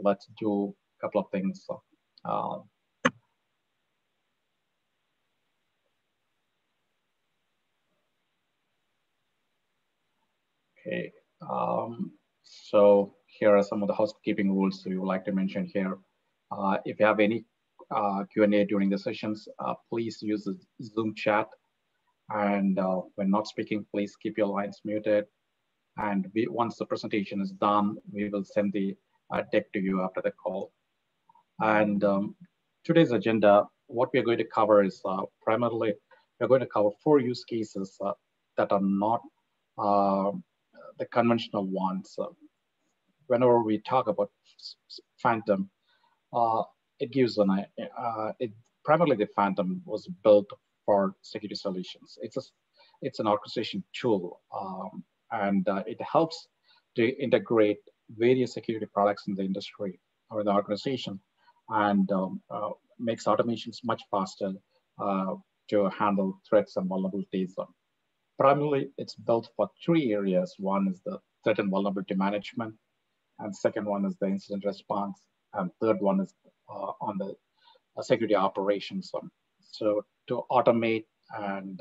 let's do a couple of things. Okay, so here are some of the housekeeping rules we would like to mention here. If you have any Q&A during the sessions, please use the Zoom chat. And when not speaking, please keep your lines muted. And once the presentation is done, we will send the deck to you after the call. And today's agenda, what we are going to cover is primarily, we're going to cover 4 use cases that are not the conventional ones. Whenever we talk about Phantom, it gives an, primarily the Phantom was built for security solutions. It's an orchestration tool, and it helps to integrate various security products in the industry or the organization, and makes automations much faster to handle threats and vulnerabilities. Primarily, it's built for 3 areas. One is the threat and vulnerability management, and second one is the incident response, and third one is on the security operations. So to automate and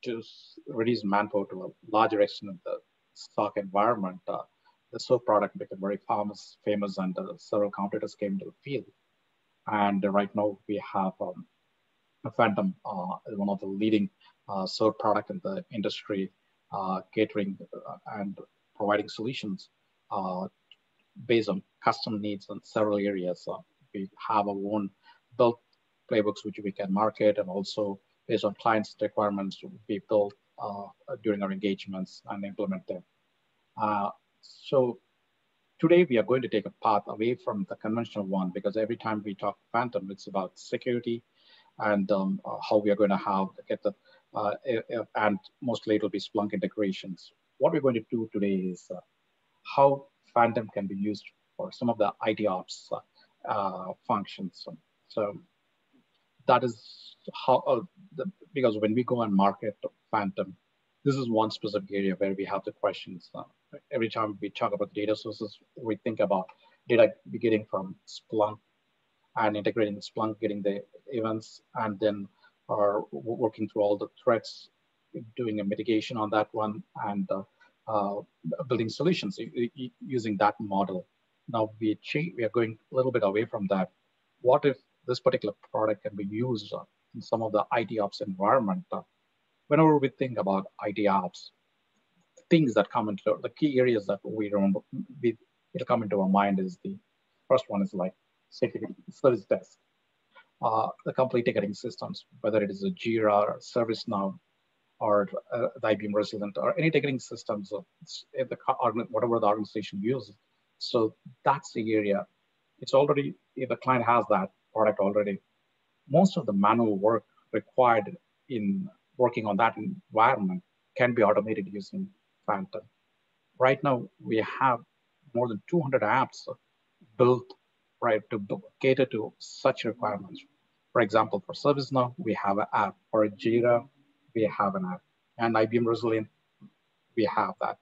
to reduce manpower to a larger extent in the SOC environment, the SOAP product became very famous, and several competitors came to the field. And right now we have Phantom, one of the leading SOAP product in the industry, catering and providing solutions based on custom needs in several areas. We have our own built playbooks which we can market, and also based on clients' requirements, we build during our engagements and implement them. So today we are going to take a path away from the conventional one, because every time we talk Phantom, it's about security and how we are going to get the, and mostly it'll be Splunk integrations. What we're going to do today is how Phantom can be used for some of the IT ops functions. So that is how, because when we go and market Phantom, this is one specific area where we have the questions. Every time we talk about data sources, we think about data we getting from Splunk and integrating Splunk, getting the events, and then are working through all the threats, doing a mitigation on that one, and building solutions using that model. Now we are going a little bit away from that. What if this particular product can be used in some of the IT ops environment? Whenever we think about IT ops, things that come into the key areas that it'll come into our mind is the first one is like security service desk, the complete ticketing systems, whether it is a Jira or ServiceNow or the IBM Resident or any ticketing systems, whatever the organization uses. So that's the area. It's already, if the client has that product already, most of the manual work required in working on that environment can be automated using Phantom. Right now, we have more than 200 apps built to cater to such requirements. For example, for ServiceNow, we have an app. For Jira, we have an app. And IBM Resilient, we have that.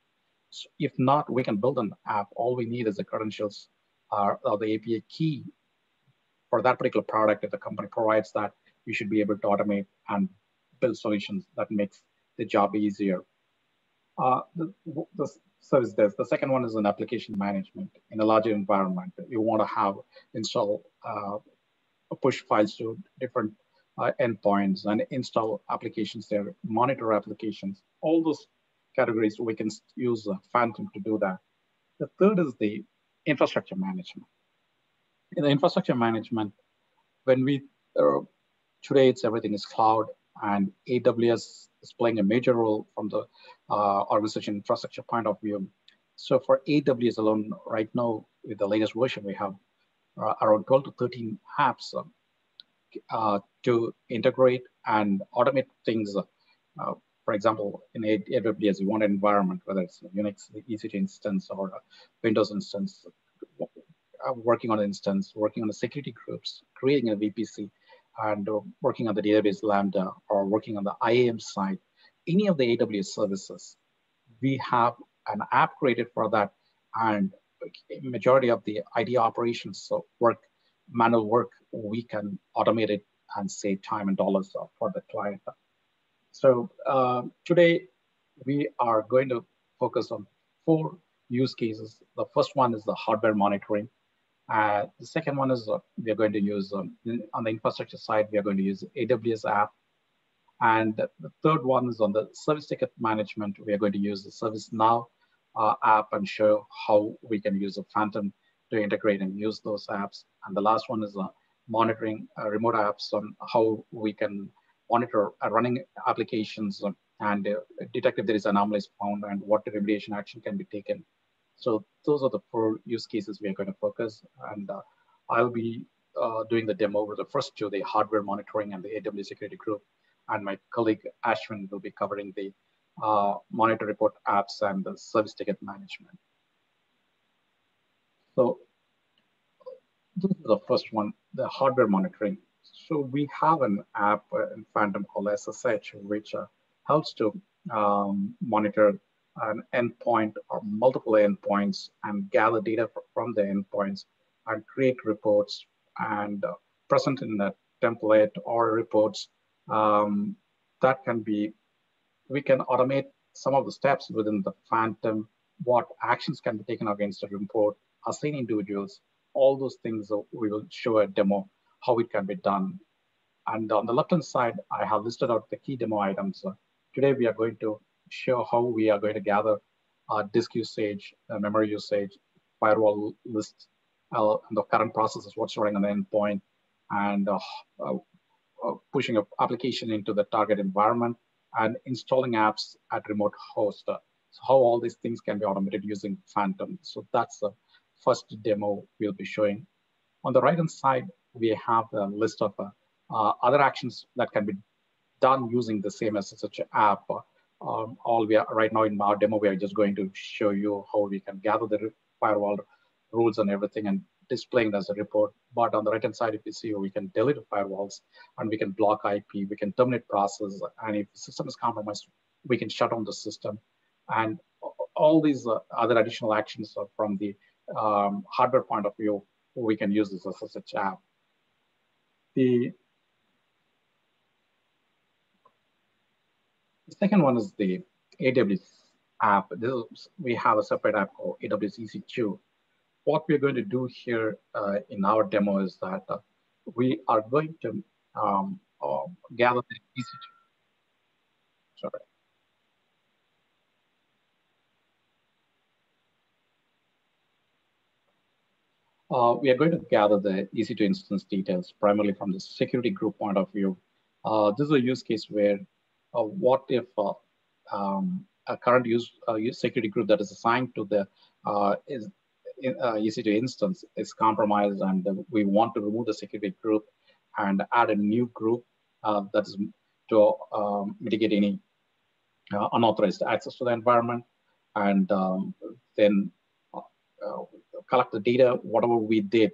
So if not, we can build an app. All we need is the credentials or the API key for that particular product. If the company provides that, you should be able to automate and build solutions that makes the job easier. The service desk. The second one is an application management. In a larger environment, you want to install push files to different endpoints and install applications there, monitor applications. All those categories, we can use Phantom to do that. The third is the infrastructure management. In the infrastructure management, when today everything is cloud, and AWS is playing a major role from the organization infrastructure point of view. So for AWS alone, right now, with the latest version, we have around 12 to 13 apps to integrate and automate things. For example, in AWS, you want an environment, whether it's a Unix EC2 instance or a Windows instance, working on an instance, working on the security groups, creating a VPC, and working on the database Lambda, or working on the IAM side, any of the AWS services, we have an app created for that, and majority of the IT operations work, manual work, we can automate it and save time and dollars for the client. So today we are going to focus on 4 use cases. The first one is the hardware monitoring. The second one is we are going to use, on the infrastructure side, we are going to use AWS app. And the third one is on the service ticket management. We are going to use the ServiceNow app and show how we can use a Phantom to integrate and use those apps. And the last one is monitoring remote apps on how we can monitor running applications and detect if there is anomalies found and what remediation action can be taken. So those are the 4 use cases we are going to focus. And I'll be doing the demo with the first 2, the hardware monitoring and the AWS security group. And my colleague Ashwin will be covering the monitor report apps and the service ticket management. So this is the first one, the hardware monitoring. So we have an app in Phantom called SSH, which helps to monitor an endpoint or multiple endpoints and gather data from the endpoints and create reports and present in a template or reports. That can be, we can automate some of the steps within the Phantom, what actions can be taken against a report, assign individuals, all those things we will show a demo, how it can be done. And on the left-hand side, I have listed out the key demo items. Today, we are going to show how we are going to gather disk usage, memory usage, firewall list, and the current processes, what's running on the endpoint, and pushing an application into the target environment, and installing apps at remote host. So how all these things can be automated using Phantom. So that's the first demo we'll be showing. On the right-hand side, we have a list of other actions that can be done using the same SSH app. All we are right now in our demo, we are just going to show you how we can gather the firewall rules and everything and displaying as a report. But on the right-hand side, if you see, we can delete firewalls and we can block IP, we can terminate process, and if the system is compromised, we can shut down the system. And all these other additional actions from the hardware point of view, we can use this SSH app. The second one is the AWS app. We have a separate app called AWS EC2. What we're going to do here in our demo is that we are going to gather the EC2. Sorry. We are going to gather the EC2 instance details primarily from the security group point of view. This is a use case where what if a current security group that is assigned to the EC2 instance is compromised, and we want to remove the security group and add a new group that is to mitigate any unauthorized access to the environment, and then collect the data, whatever we did,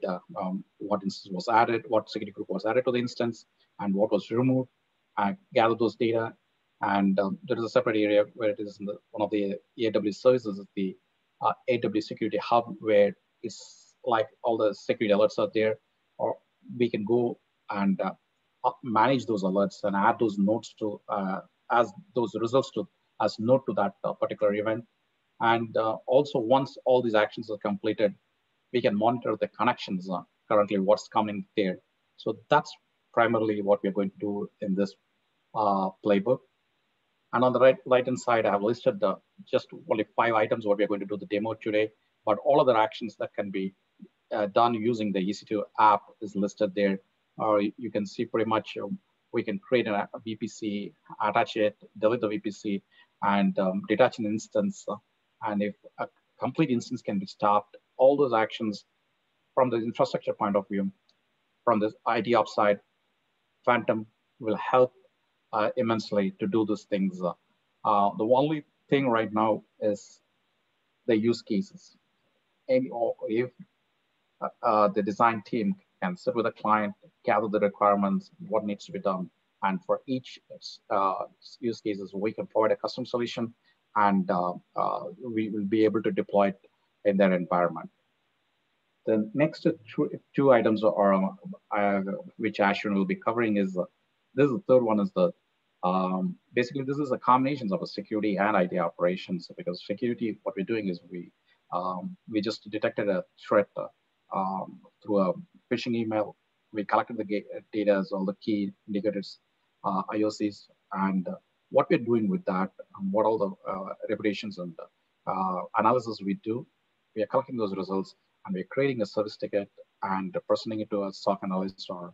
what instance was added, what security group was added to the instance, and what was removed, and gather those data. And there is a separate area where it is in one of the AWS services, the AWS Security Hub, where it's like all the security alerts are there, or we can go and manage those alerts and add those notes to, as those results to, as note to that particular event. And also, once all these actions are completed, we can monitor the connections currently, what's coming there. So that's primarily what we're going to do in this playbook. And on the right-hand side, I have listed just only 5 items what we're going to do the demo today, but all other actions that can be done using the EC2 app is listed there. You can see pretty much we can create a VPC, attach it, delete the VPC, and detach an instance. And if a complete instance can be stopped, all those actions from the infrastructure point of view, from the IT ops side, Phantom will help immensely to do these things. The only thing right now is the use cases. And if the design team can sit with the client, gather the requirements, what needs to be done, and for each use cases, we can provide a custom solution, and we will be able to deploy it in their environment. The next two items are which Ashwin will be covering is this is the third one is the basically this is a combination of a security and IT operations, because security, what we're doing is we just detected a threat through a phishing email. We collected the data as all the key indicators, IOCs, and what we're doing with that, what all the reputations and analysis we do. We are collecting those results and we're creating a service ticket and presenting it to a SOC analyst or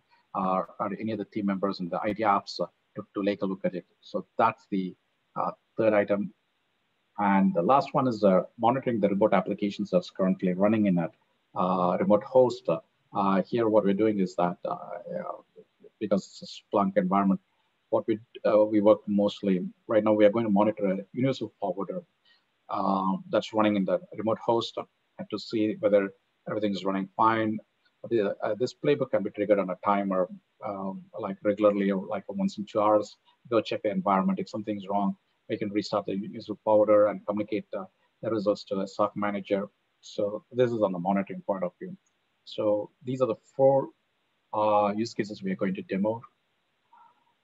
any of the team members in the IT apps to take a look at it. So that's the third item. And the last one is monitoring the remote applications that's currently running in a remote host. Here, what we're doing is that because it's a Splunk environment, what we work mostly right now, we are going to monitor a universal forwarder that's running in the remote host and to see whether everything is running fine. This playbook can be triggered on a timer, like regularly, or like once in 2 hours. Go check the environment. If something's wrong, we can restart the user forwarder and communicate the results to the SOC manager. So this is on the monitoring point of view. So these are the 4 use cases we are going to demo.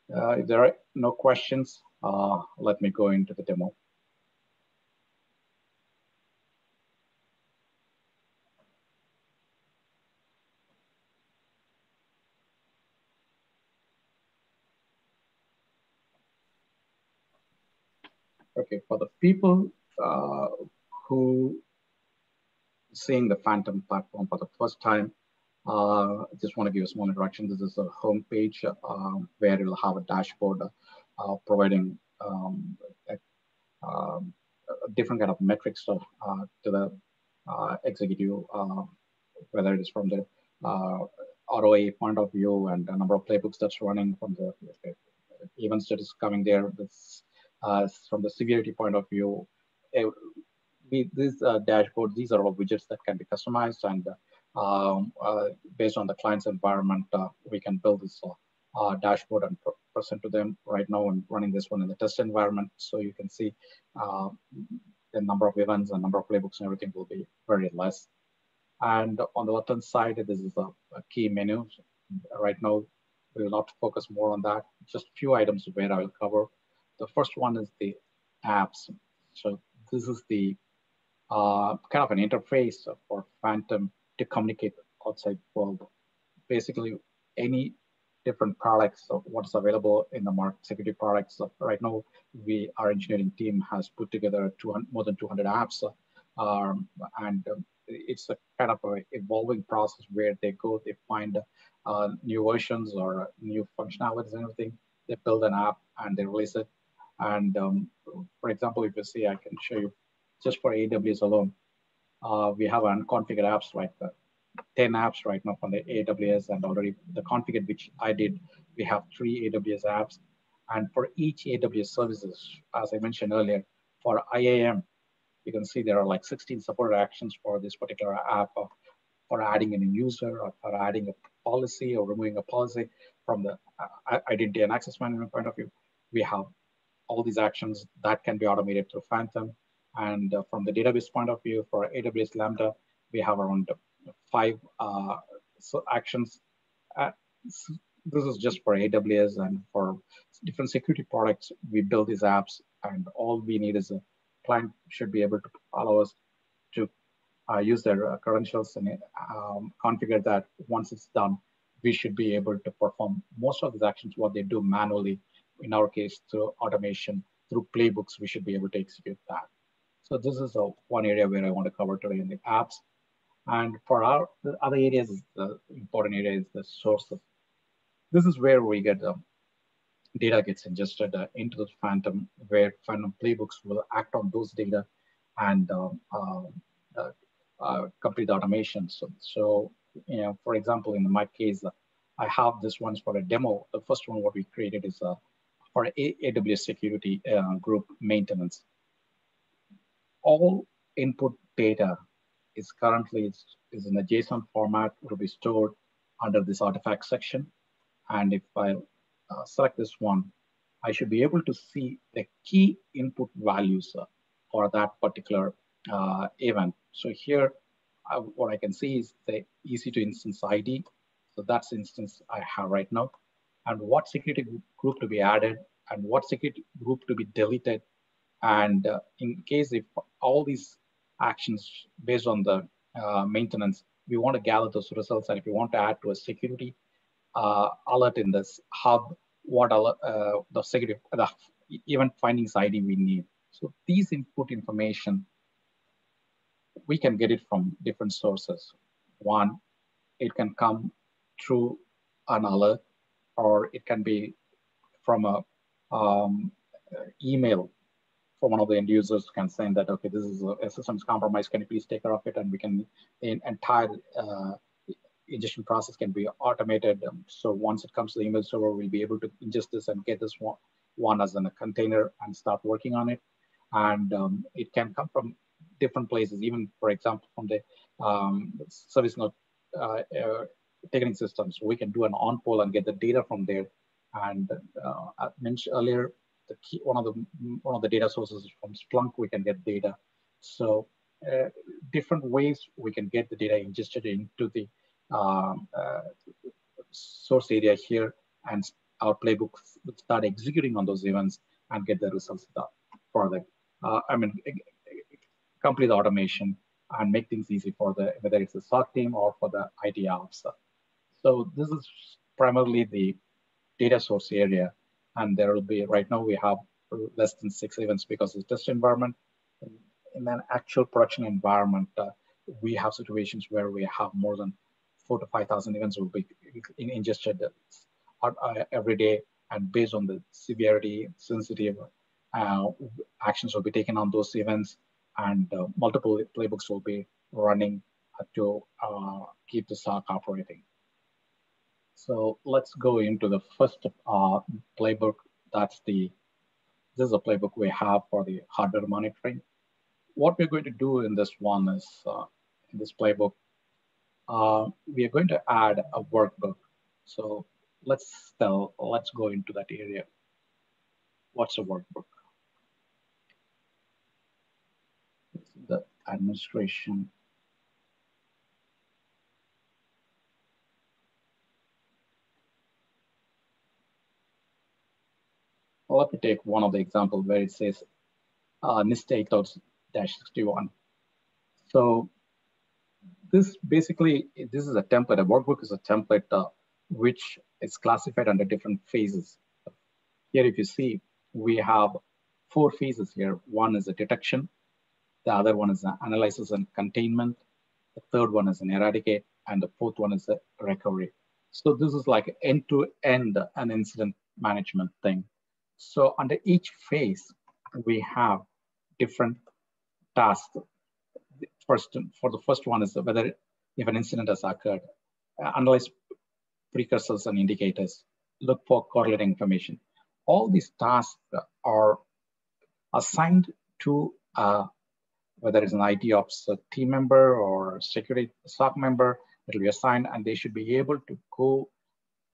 If there are no questions, let me go into the demo. Okay, for the people who seeing the Phantom platform for the first time, I just want to give a small introduction. This is a home page where you'll have a dashboard providing a different kind of metrics to the executive, whether it is from the ROA point of view and the number of playbooks that's running, from the events that is coming there. This, from the severity point of view, these dashboards, these are all widgets that can be customized, and based on the client's environment, we can build this dashboard and present to them. Right now, I'm running this one in the test environment, so you can see the number of events and number of playbooks and everything will be very less. And on the left-hand side, this is a key menu. Right now, we will not focus more on that. Just a few items where I will cover. The first one is the apps. So this is the kind of an interface for Phantom to communicate outside world. Basically, any different products of what's available in the market, security products. Right now, our engineering team has put together more than 200 apps, and it's a kind of an evolving process where they go, they find new versions or new functionalities and everything. They build an app and they release it. And for example, if you see, I can show you just for AWS alone, we have unconfigured apps, like 10 apps right now from the AWS, and already the configured, which I did, we have 3 AWS apps. And for each AWS services, as I mentioned earlier, for IAM, you can see there are like 16 supported actions for this particular app, for adding a new user, or for adding a policy or removing a policy. From the identity and access management point of view, we have all these actions that can be automated through Phantom. And from the database point of view, for AWS Lambda, we have around 5 actions. This is just for AWS, and for different security products, we build these apps, and all we need is a client should be able to allow us to use their credentials and configure that. Once it's done, we should be able to perform most of these actions, what they do manually. In our case, through automation, through playbooks, we should be able to execute that. So this is one area where I want to cover today in the apps. And for the other areas, the important area is the sources. This is where we get data gets ingested into the Phantom, where Phantom playbooks will act on those data and complete the automation. So, you know, for example, in my case, I have this one's for a demo. The first one, what we created is for AWS security group maintenance. All input data is currently is in a JSON format, will be stored under this artifact section. And if I select this one, I should be able to see the key input values for that particular event. So here what I can see is the EC2 instance ID. So that's the instance I have right now. And what security group to be added and what security group to be deleted. And in case if all these actions based on the maintenance, we want to gather those results. And if we want to add to a security alert in this hub, what alert, the security, the event findings ID we need. So these input information, we can get it from different sources. One, it can come through an alert, or it can be from a email from one of the end users can send that, okay, this is a system's compromise, can you please take care of it? And we can, the entire ingestion process can be automated. So once it comes to the email server, we'll be able to ingest this and get this one as in a container and start working on it. And it can come from different places, even for example, from the service node ticketing systems. We can do an on-poll and get the data from there. And I mentioned earlier, the key, one of the data sources is from Splunk. We can get data. So different ways we can get the data ingested into the source area here, and our playbook will start executing on those events and get the results for them. Complete the automation and make things easy for the, whether it's the SOC team or for the IT ops. So this is primarily the data source area. And there will be, right now we have less than 6 events because it's test environment. In an actual production environment, we have situations where we have more than 4,000 to 5,000 events will be ingested every day, and based on the severity, sensitive actions will be taken on those events, and multiple playbooks will be running to keep the SOC operating. So let's go into the first playbook. This is a playbook we have for the hardware monitoring. What we're going to do in this one is, in this playbook, we are going to add a workbook. So let's go into that area. What's a workbook? It's the administration. Well, let me take one of the examples where it says NIST 8000-61. So this basically, this is a template. A workbook is a template which is classified under different phases. Here, if you see, we have 4 phases here. One is a detection. The other one is an analysis and containment. The third one is an eradicate. And the fourth one is a recovery. So this is like end-to-end an incident management thing. So under each phase, we have different tasks. First, for the first one is whether if an incident has occurred, analyze precursors and indicators, look for correlating information. All these tasks are assigned to whether it's an IT ops team member or security SOC member, it will be assigned, and they should be able to go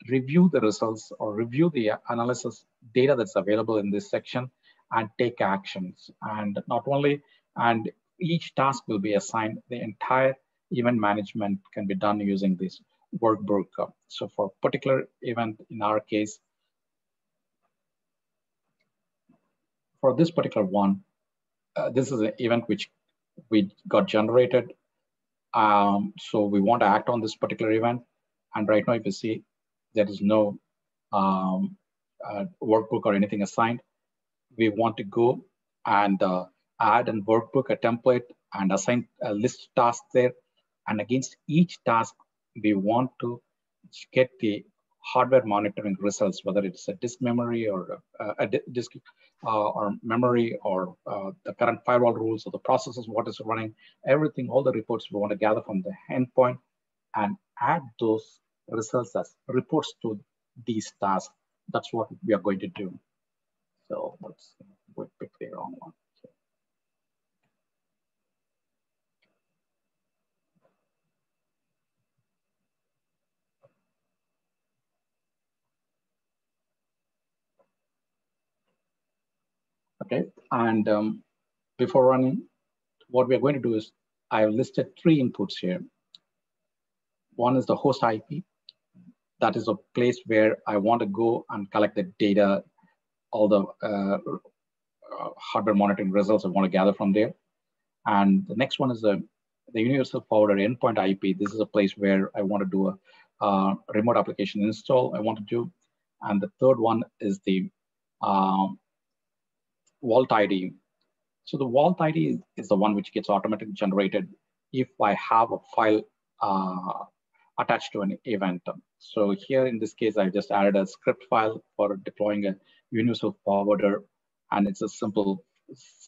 review the results or review the analysis data that's available in this section and take actions. And not only, and each task will be assigned, the entire event management can be done using this workbook. So for a particular event, in our case, for this particular one, this is an event which we got generated. So we want to act on this particular event. And right now, if you see, there is no workbook or anything assigned. We want to go and add a workbook, a template, and assign a list task there. And against each task, we want to get the hardware monitoring results, whether it's a disk memory or a disk or memory or the current firewall rules or the processes, what is running, everything, all the reports we want to gather from the endpoint and add those results as reports to these tasks. That's what we are going to do. So let's pick the wrong one. Okay, and before running, what we are going to do is I've listed three inputs here. One is the host IP. That is a place where I want to go and collect the data, all the hardware monitoring results I want to gather from there. And the next one is the universal forwarder endpoint IP. This is a place where I want to do a remote application install I want to do. And the third one is the vault ID. So the vault ID is the one which gets automatically generated if I have a file attached to an event. So here in this case, I just added a script file for deploying a universal forwarder, and it's a simple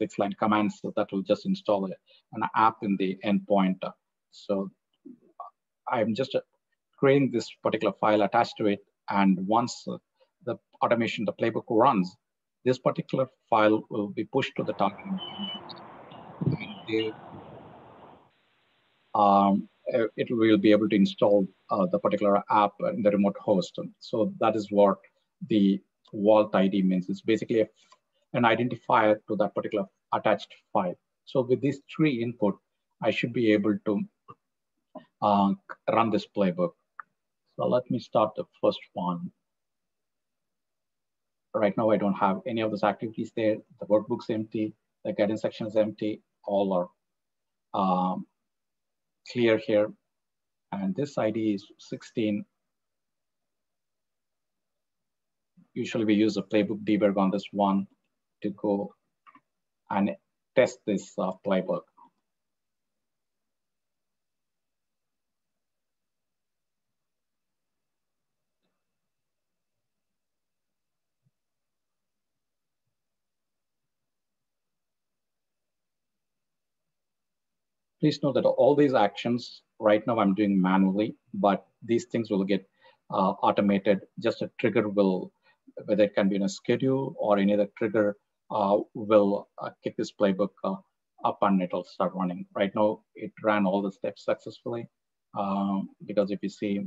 6-line command, so that will just install an app in the endpoint. So I'm just creating this particular file attached to it, and once the automation, the playbook runs, this particular file will be pushed to the target environment. It will be able to install the particular app in the remote host. So that is what the vault ID means. It's basically an identifier to that particular attached file. So with these three input, I should be able to run this playbook. So let me start the first one. Right now, I don't have any of those activities there. The workbook's empty. The guidance section is empty. All are clear here. And this ID is 16. Usually we use a playbook debug on this one to go and test this playbook. Please note that all these actions right now I'm doing manually, but these things will get automated. Just a trigger will, whether it can be in a schedule or any other trigger, will kick this playbook up and it'll start running. Right now, it ran all the steps successfully because if you see,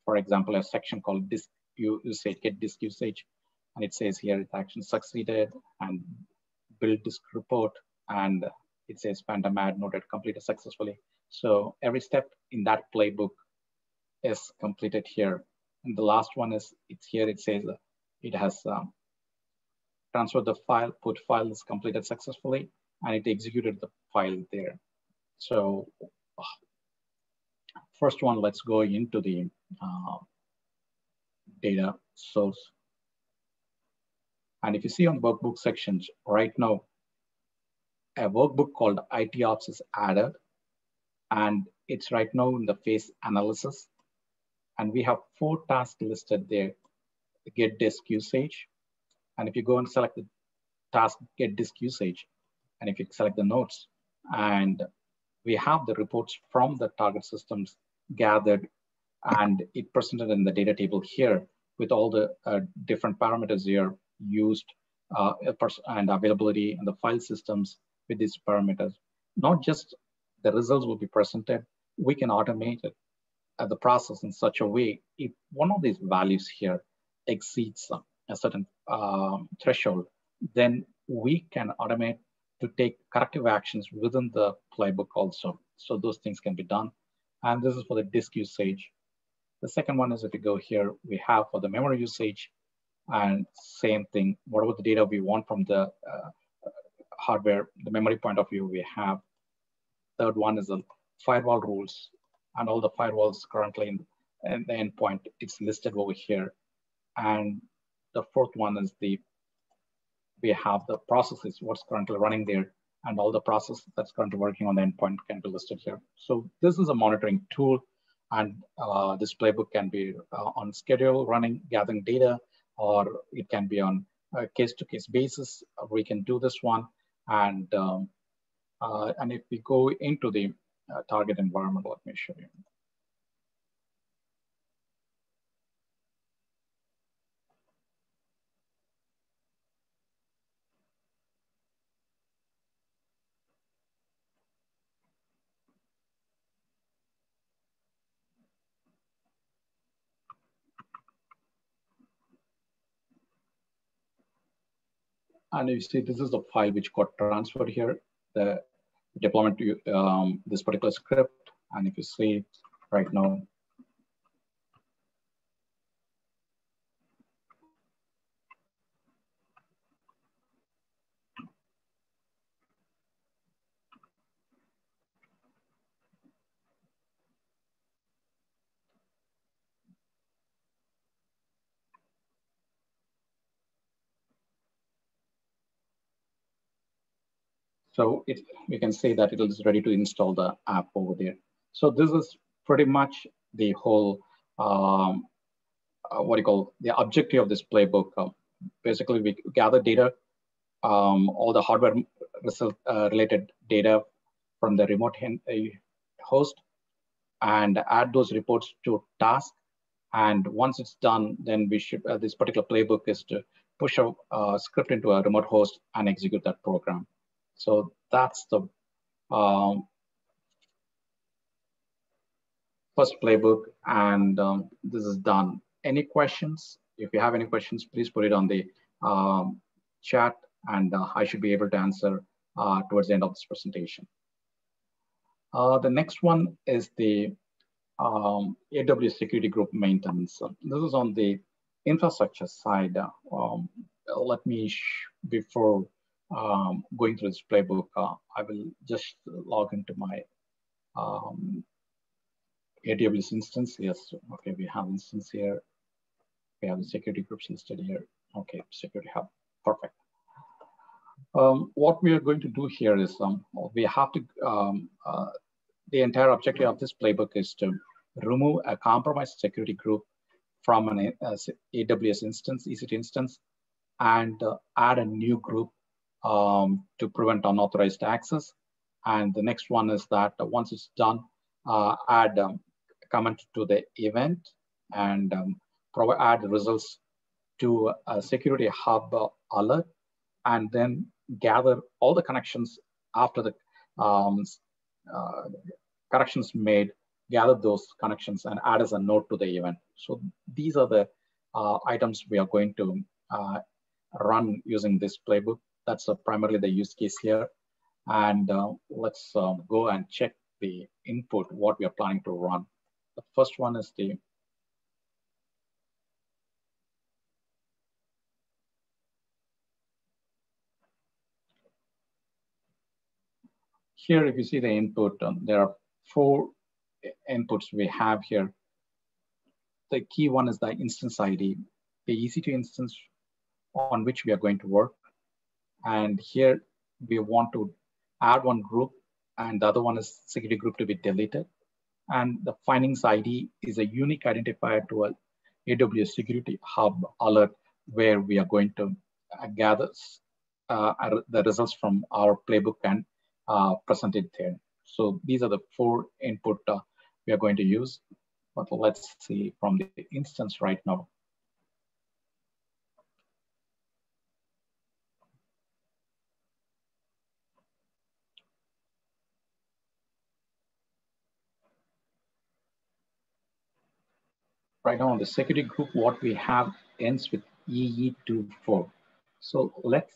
for example, a section called disk usage, get disk usage, and it says here it actually succeeded, and build disk report, and it says Phantom add noted completed successfully. So every step in that playbook is completed here. And the last one is, it's here, it says it has transferred the file, put file is completed successfully, and it executed the file there. So first one, let's go into the data source. And if you see on the workbook sections right now, a workbook called IT Ops is added, and it's right now in the phase analysis. And we have 4 tasks listed there: the get disk usage. And if you go and select the task get disk usage, and if you select the notes, and we have the reports from the target systems gathered, and it presented in the data table here with all the different parameters here used and availability and the file systems with these parameters. Not just the results will be presented, we can automate it the process in such a way, if one of these values here exceeds a certain threshold, then we can automate to take corrective actions within the playbook also. So those things can be done. And this is for the disk usage. The second one is, if you go here, we have for the memory usage, and same thing, whatever the data we want from the hardware, the memory point of view we have. Third one is the firewall rules, and all the firewalls currently in the endpoint, it's listed over here. And the fourth one is we have the processes, what's currently running there, and all the process that's currently working on the endpoint can be listed here. So this is a monitoring tool, and this playbook can be on schedule running, gathering data, or it can be on a case-to-case basis. We can do this one, and if we go into the target environment, let me show you. And you see, this is the file which got transferred here. The deployment to this particular script. And if you see right now, so we can say that it is ready to install the app over there. So this is pretty much the whole, what do you call, the objective of this playbook. Basically, we gather data, all the hardware related data from the remote host, and add those reports to task. And once it's done, then we should, this particular playbook is to push a script into a remote host and execute that program. So that's the first playbook, and this is done. Any questions? If you have any questions, please put it on the chat, and I should be able to answer towards the end of this presentation. The next one is the AWS Security Group maintenance. This is on the infrastructure side. Let me, before going through this playbook, I will just log into my AWS instance. Yes, okay, we have instance here. We have the security groups listed here. Okay, security hub, perfect. What we are going to do here is we have to, the entire objective of this playbook is to remove a compromised security group from an AWS instance, EC2 instance, and add a new group to prevent unauthorized access. And the next one is that once it's done, add comment to the event and add results to a security hub alert, and then gather all the connections after the corrections made, gather those connections and add as a note to the event. So these are the items we are going to run using this playbook. That's primarily the use case here. And let's go and check the input, what we are planning to run. The first one is the here, if you see the input, there are 4 inputs we have here. The key one is the instance ID, the EC2 instance on which we are going to work. And here we want to add one group, and the other one is security group to be deleted. And the findings ID is a unique identifier to a AWS Security Hub alert, where we are going to gather the results from our playbook and present it there. So these are the 4 input we are going to use. But let's see from the instance right now. Right now on the security group, what we have ends with EE24. So let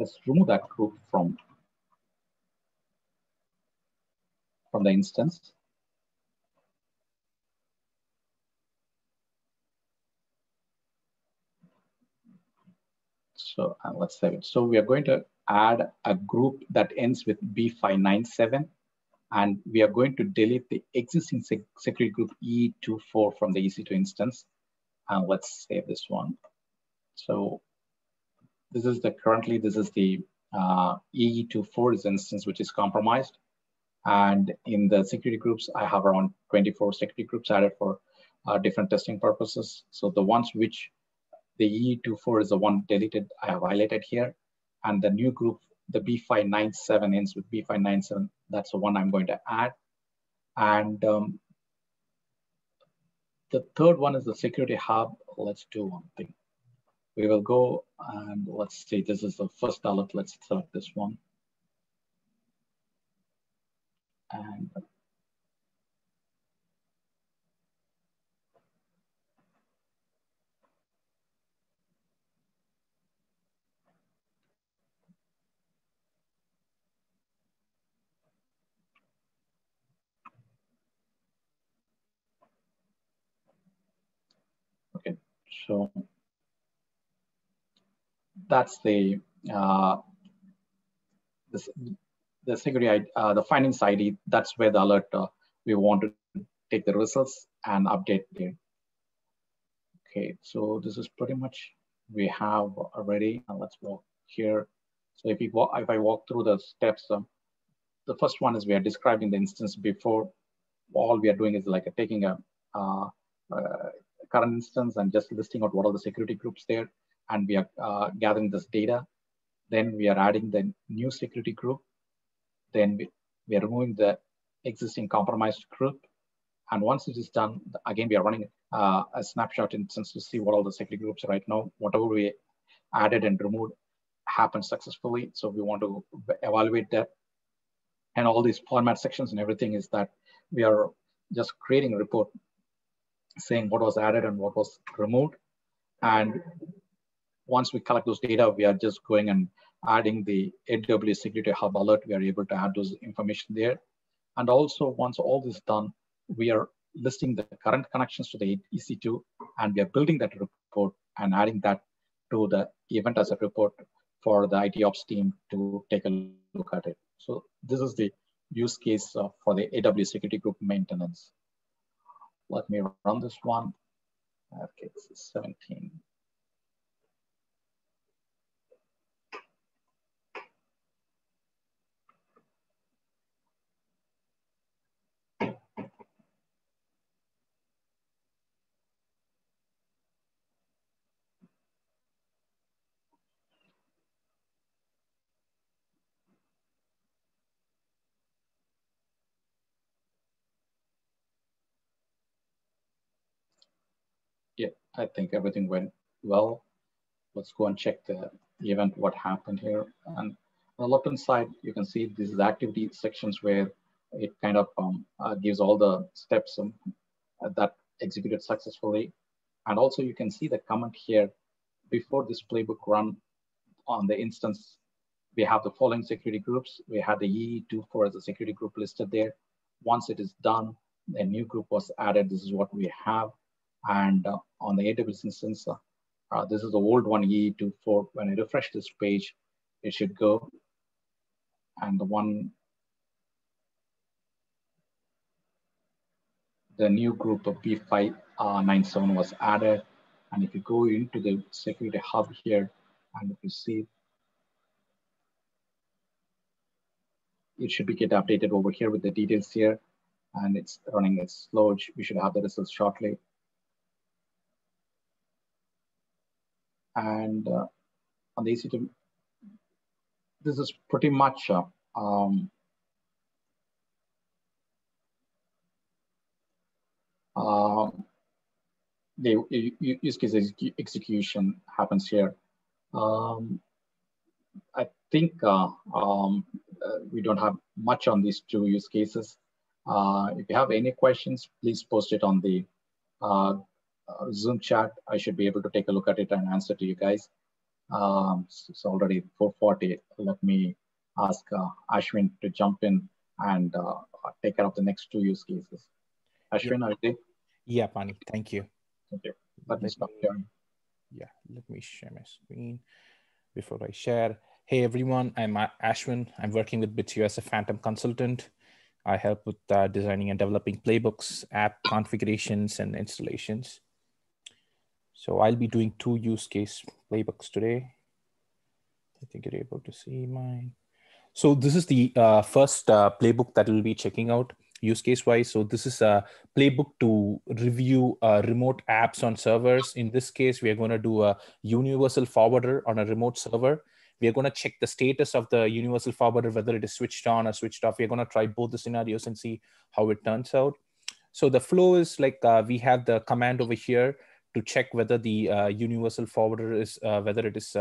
us remove that group from the instance. So let's save it. So we are going to add a group that ends with B597, and we are going to delete the existing security group E24 from the EC2 instance. And let's save this one. So this is the currently, this is the EE24 instance, which is compromised. And in the security groups, I have around 24 security groups added for different testing purposes. So the ones which the EE24 is the one deleted, I have highlighted here. And the new group, the B597 ends with B597. That's the one I'm going to add. And the third one is the security hub. Let's do one thing. We will go and let's see, this is the first alert. Let's select this one. And okay, so that's uh, the, the security, the findings ID. That's where the alert we want to take the results and update there. Okay, so this is pretty much we have already. Now let's walk here. So if I walk through the steps, the first one is we are describing the instance before. All we are doing is like taking a current instance and just listing out what are the security groups there, and we are gathering this data. Then we are adding the new security group. Then we are removing the existing compromised group. And once it is done, again, we are running a snapshot instance to see what all the security groups right now, whatever we added and removed happened successfully. So we want to evaluate that. And all these format sections and everything is that we are just creating a report saying what was added and what was removed. And once we collect those data, we are just going and adding the AWS Security Hub alert. We are able to add those information there. And also, once all this is done, we are listing the current connections to the EC2, and we are building that report and adding that to the event as a report for the IT ops team to take a look at it. So this is the use case for the AWS Security Group maintenance. Let me run this one. Okay, this is 17. Yeah, I think everything went well. Let's go and check the event, what happened here. And on the left-hand side, you can see this is activity sections where it kind of gives all the steps that executed successfully. And also you can see the comment here, before this playbook run on the instance, we have the following security groups. We had the EE24 as a security group listed there. Once it is done, a new group was added. This is what we have. And on the AWS instance, this is the old one, EE24. When I refresh this page, it should go. And the new group of B597 was added. And if you go into the security hub here, and if you see, it should be get updated over here with the details here. And it's running, it's slow. We should have the results shortly. And on the EC2, this is pretty much the use case execution happens here. I think we don't have much on these two use cases. If you have any questions, please post it on the Zoom chat. I should be able to take a look at it and answer to you guys. It's already 4:40. Let me ask Ashwin to jump in and take care of the next two use cases. Ashwin, are you there? Yeah, Pani, thank you. Thank you. Let me stop sharing. Yeah, let me share my screen before I share. Hey everyone, I'm Ashwin. I'm working with bitsIO as a Phantom consultant. I help with designing and developing playbooks, app configurations, and installations. So I'll be doing two use case playbooks today. I think you're able to see mine. So this is the first playbook that we'll be checking out use case wise. So this is a playbook to review remote apps on servers. In this case, we are going to do a universal forwarder on a remote server. We are going to check the status of the universal forwarder, whether it is switched on or switched off. We're going to try both the scenarios and see how it turns out. So the flow is like we have the command over here to check whether the universal forwarder is whether it is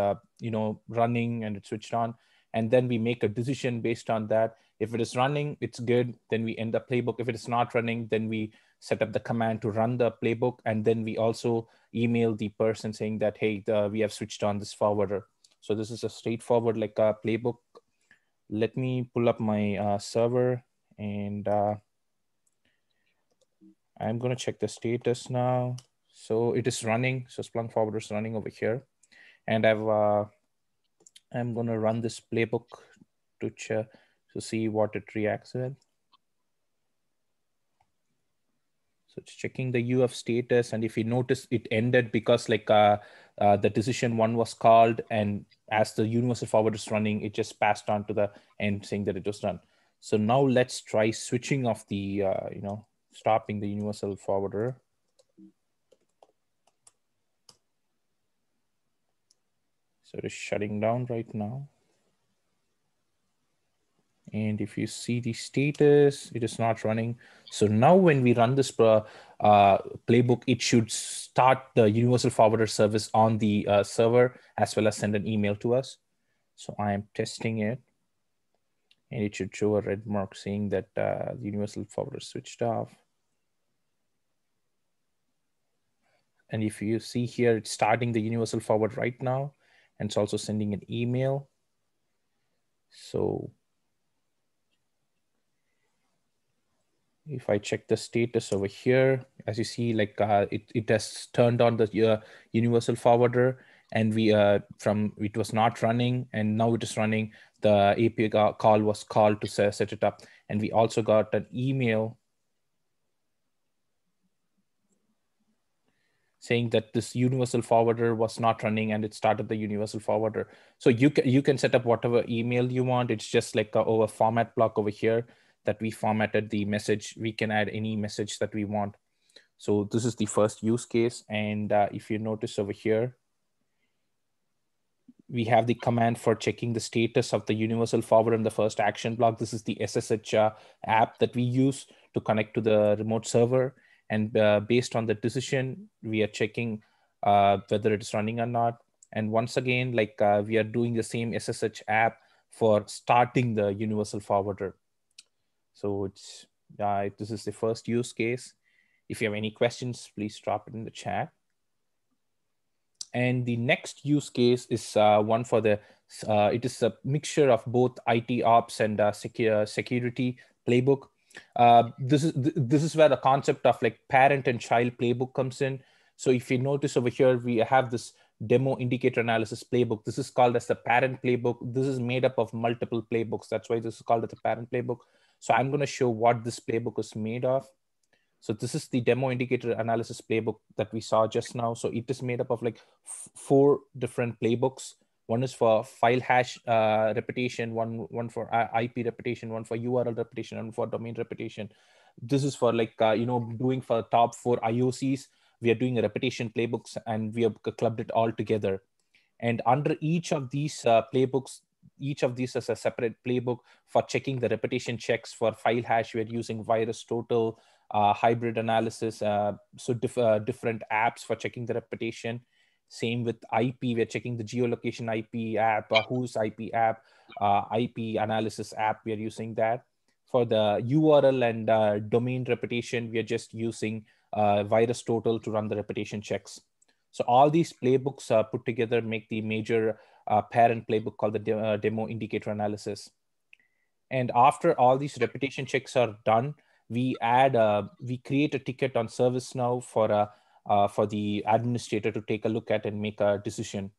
running and it's switched on. and then we make a decision based on that. If it is running, it's good, then we end the playbook. If it is not running, then we set up the command to run the playbook, and then we also email the person saying that, hey, we have switched on this forwarder. So this is a straightforward like a playbook. Let me pull up my server, and I'm going to check the status now. So it is running. So Splunk forwarder is running over here, and I'm going to run this playbook to see what it reacts with. So it's checking the UF status, and if you notice, it ended because like the decision one was called, and as the universal forwarder is running, it just passed on to the end saying that it was done. So now let's try switching off the stopping the universal forwarder. So it is shutting down right now. And if you see the status, it is not running. So now when we run this playbook, it should start the universal forwarder service on the server, as well as send an email to us. So I am testing it, and it should show a red mark saying that the universal forwarder switched off. And if you see here, it's starting the universal forward right now, and it's also sending an email. So if I check the status over here, as you see, like it has turned on the universal forwarder, and we from it was not running, and now it is running. The API call was called to set it up, and we also got an email saying that this universal forwarder was not running, and it started the universal forwarder. So you can set up whatever email you want. It's just like over format block over here that we formatted the message. We can add any message that we want. So this is the first use case. And if you notice over here, we have the command for checking the status of the universal forwarder in the first action block. This is the SSH app that we use to connect to the remote server. And based on the decision, we are checking whether it is running or not. And once again, like we are doing the same SSH app for starting the universal forwarder. So it's this is the first use case. If you have any questions, please drop it in the chat. And the next use case is one for the, it is a mixture of both IT ops and security playbook. This is where the concept of like parent and child playbook comes in. So if you notice over here, we have this demo indicator analysis playbook. This is called as the parent playbook. This is made up of multiple playbooks. That's why this is called as the parent playbook. So I'm going to show what this playbook is made of. So this is the demo indicator analysis playbook that we saw just now. So it is made up of like 4 different playbooks. One is for file hash repetition, one for IP repetition, one for URL repetition, and for domain repetition. This is for like, doing for top 4 IOCs. We are doing a repetition playbooks, and we have clubbed it all together. And under each of these playbooks, each of these is a separate playbook for checking the repetition checks. For file hash, we're using virus total, hybrid analysis, different apps for checking the repetition. Same with IP, we're checking the geolocation IP app, whose IP app, IP analysis app, we're using that. For the URL and domain repetition, we're just using virus total to run the repetition checks. So all these playbooks put together make the major parent playbook called the demo indicator analysis. And after all these repetition checks are done, we create a ticket on ServiceNow for the administrator to take a look at and make a decision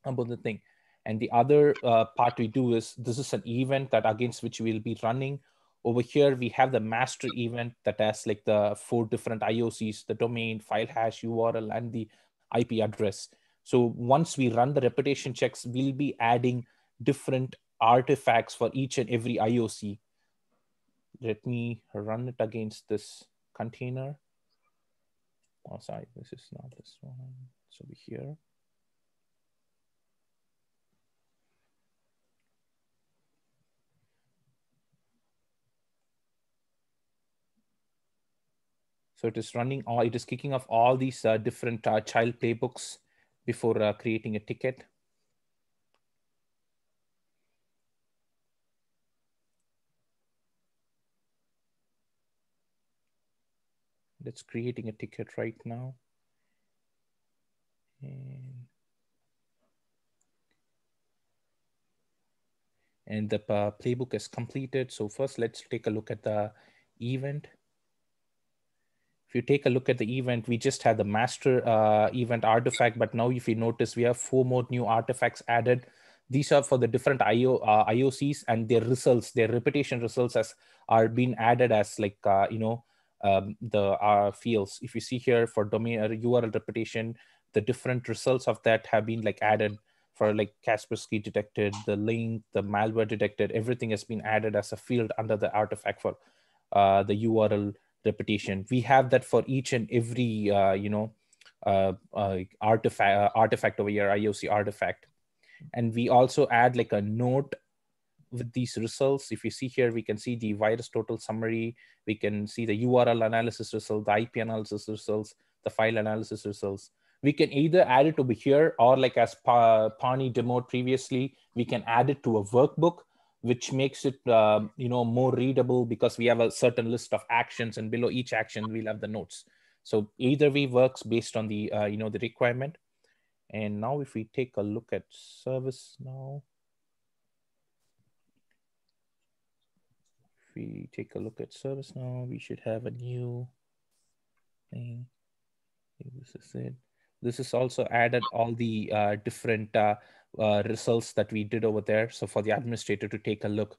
about the thing. And the other part we do is, this is an event that against which we'll be running. Over here, we have the master event that has like the 4 different IOCs, the domain, file hash, URL, and the IP address. So once we run the repetition checks, we'll be adding different artifacts for each and every IOC. Let me run it against this container. Oh, sorry, this is not this one. It's over here. So it is running all, it is kicking off all these different child playbooks before creating a ticket. Let's creating a ticket right now. And the playbook is completed. So first, let's take a look at the event. If you take a look at the event, we just had the master event artifact, but now if you notice, we have 4 more new artifacts added. These are for the different IOCs, and their results, their reputation results are being added as like, the fields. If you see here for domain URL reputation, the different results of that have been like added for like Kaspersky detected, the link, the malware detected, everything has been added as a field under the artifact for the URL reputation. We have that for each and every artifact over here, IOC artifact. And we also add like a note with these results. If you see here, we can see the virus total summary. We can see the URL analysis result, the IP analysis results, the file analysis results. We can either add it over here, or like as Pani demoed previously, we can add it to a workbook, which makes it more readable, because we have a certain list of actions, and below each action we'll have the notes. So either way works based on the the requirement. And now if we take a look at service now, if we take a look at service now, we should have a new thing. This is it. This is also added all the different results that we did over there. So for the administrator to take a look.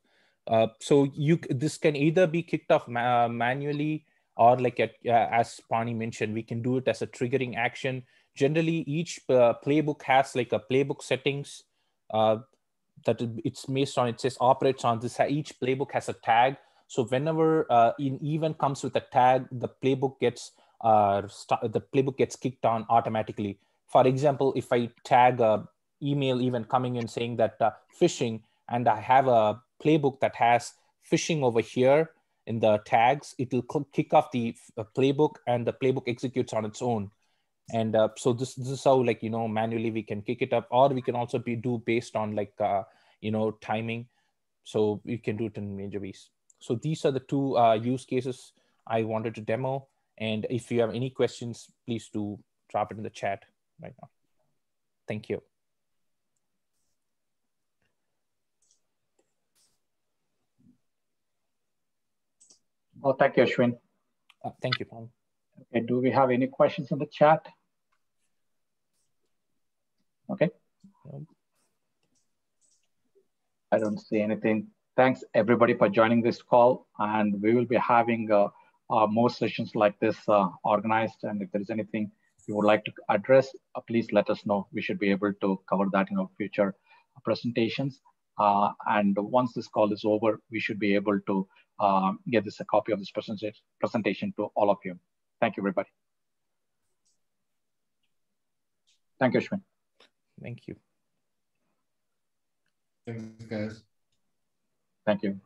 So this can either be kicked off manually, or like as Pani mentioned, we can do it as a triggering action. Generally, each playbook has like a playbook settings that it's based on. It says operates on this. Each playbook has a tag. So whenever an event comes with a tag, the playbook gets kicked on automatically. For example, if I tag a email event coming in saying that phishing, and I have a playbook that has phishing over here in the tags, it will kick off the playbook, and the playbook executes on its own. And so this is how, like, manually we can kick it up, or we can also do based on like timing. So we can do it in major ways. So these are the two use cases I wanted to demo. And if you have any questions, please do drop it in the chat right now. Thank you. Oh, thank you, Ashwin. Thank you, Paul. Okay, do we have any questions in the chat? Okay. I don't see anything. Thanks everybody for joining this call, and we will be having more sessions like this organized. And if there is anything you would like to address, please let us know. We should be able to cover that in our future presentations. And once this call is over, we should be able to get a copy of this presentation to all of you. Thank you, everybody. Thank you, Ashwin. Thank you. Thanks, guys. Thank you.